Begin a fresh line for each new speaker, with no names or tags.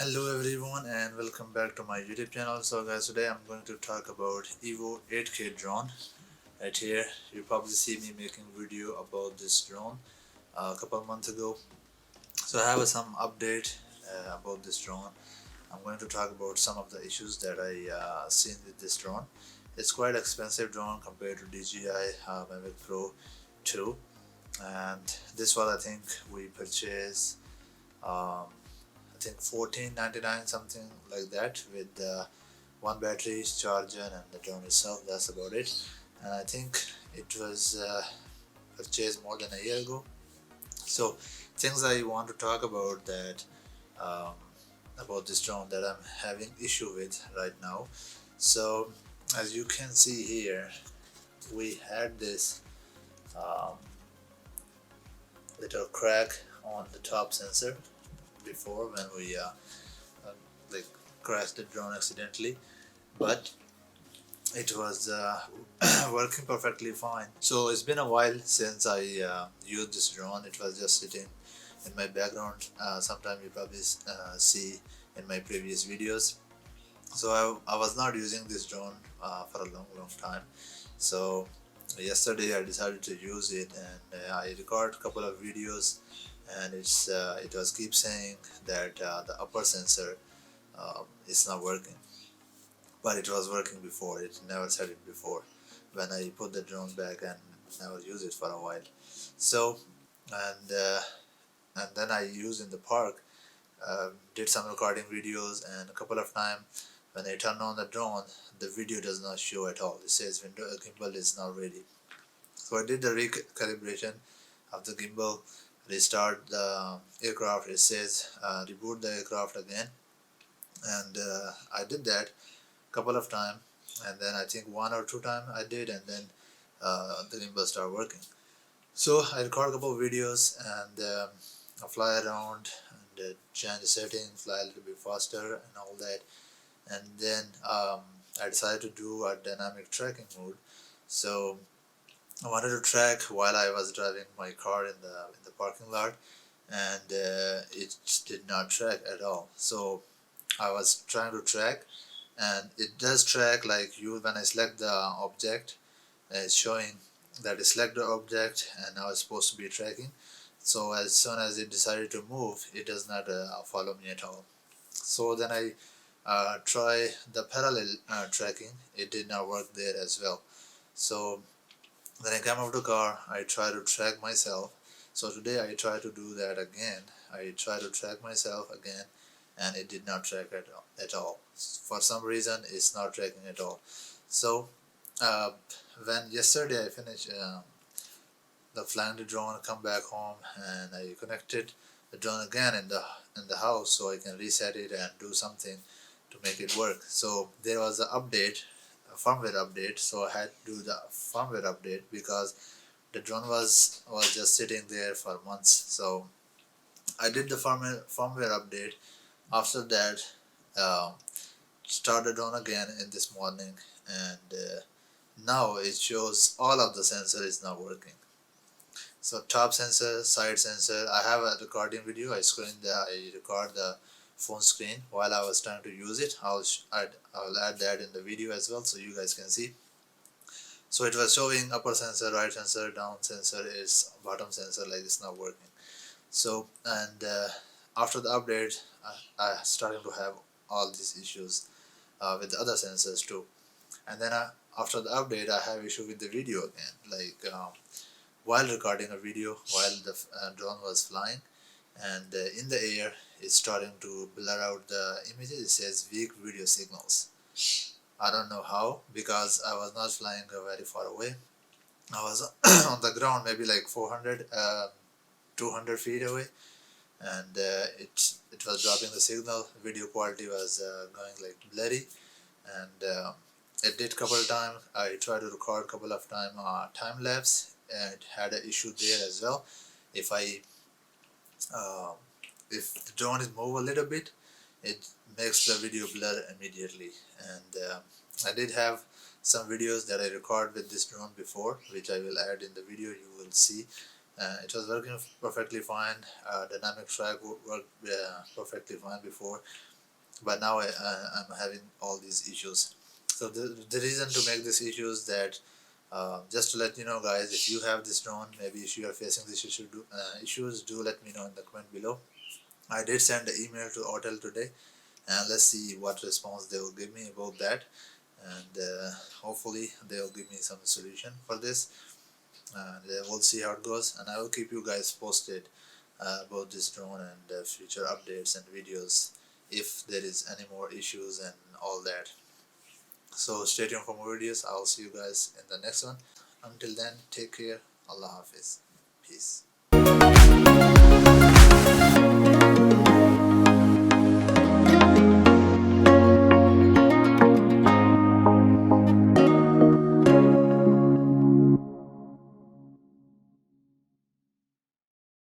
Hello everyone and welcome back to my YouTube channel. So guys, today I'm going to talk about EVO 8K drone. Right here you probably see me making video about this drone a couple months ago. So I have some update about this drone. I'm going to talk about some of the issues that I seen with this drone. It's quite expensive drone compared to DJI Mavic Pro 2, and this was, I think, we purchased I think 14.99, something like that, with one battery, charger, and the drone itself. That's about it. And I think it was purchased more than a year ago. So things I want to talk about that um, about this drone that I'm having issue with right now. So as you can see here, we had this um, little crack on the top sensor before when we like crashed the drone accidentally, but it was working perfectly fine. So it's been a while since I used this drone. It was just sitting in my background. Sometime you probably see in my previous videos. So I was not using this drone for a long time. So yesterday I decided to use it, and I recorded a couple of videos, and it was keep saying that the upper sensor is not working, but it was working before. It never said it before when I put the drone back and never used it for a while. So and uh, and then I used in the park, did some recording videos, and a couple of times when I turn on the drone, the video does not show at all. It says window gimbal is not ready. So I did the recalibration of the gimbal, restart the aircraft. It says reboot the aircraft again, and I did that couple of times, and then I think one or two times I did, and then the gimbal started working. So I record a couple of videos, and I fly around and change the setting, fly a little bit faster and all that, and then I decided to do a dynamic tracking mode. So I wanted to track while I was driving my car in the parking lot, and it did not track at all. So I was trying to track, and it does track like you when I select the object. It's showing that I select the object, and now it's supposed to be tracking. So as soon as it decided to move, it does not follow me at all. So then I try the parallel tracking. It did not work there as well. So then I came out of the car, I try to track myself. So today I try to do that again. I try to track myself again, and it did not track at all. For some reason it's not tracking at all. So uh, when yesterday I finished the flying the drone, come back home, and I connected the drone again in the house so I can reset it and do something to make it work. So there was an update, a firmware update, so I had to do the firmware update because the drone was just sitting there for months. So I did the firmware update. After that, um, start the drone again in this morning, and now it shows all of the sensor is now working. So top sensor, side sensor. I have a recording video. I record the phone screen while I was trying to use it. I'll add that in the video as well so you guys can see. So it was showing upper sensor, right sensor, down sensor is bottom sensor, like it's not working. So and after the update, I started to have all these issues with the other sensors too. And then after the update, I have issue with the video again, like while recording a video while the drone was flying, and in the air it's starting to blur out the images. It says weak video signals. I don't know how, because I was not flying very far away. I was on the ground maybe like 400 200 feet away, and it was dropping the signal. Video quality was going like blurry, and it did couple of times. I tried to record couple of time lapse, and it had an issue there as well. If I uh, if the drone is move a little bit, it makes the video blur immediately. And I did have some videos that I recorded with this drone before, which I will add in the video. You will see it was working perfectly fine. Dynamic track worked perfectly fine before, but now I'm having all these issues. So the reason to make this issue is that just to let you know, guys, if you have this drone, maybe if you are facing this issues, do let me know in the comment below. I did send an email to Autel today, and let's see what response they will give me about that, and hopefully they will give me some solution for this, and we'll see how it goes, and I will keep you guys posted about this drone and future updates and videos if there is any more issues and all that. So stay tuned for more videos. I'll see you guys in the next one. Until then, take care. Allah Hafiz. Peace.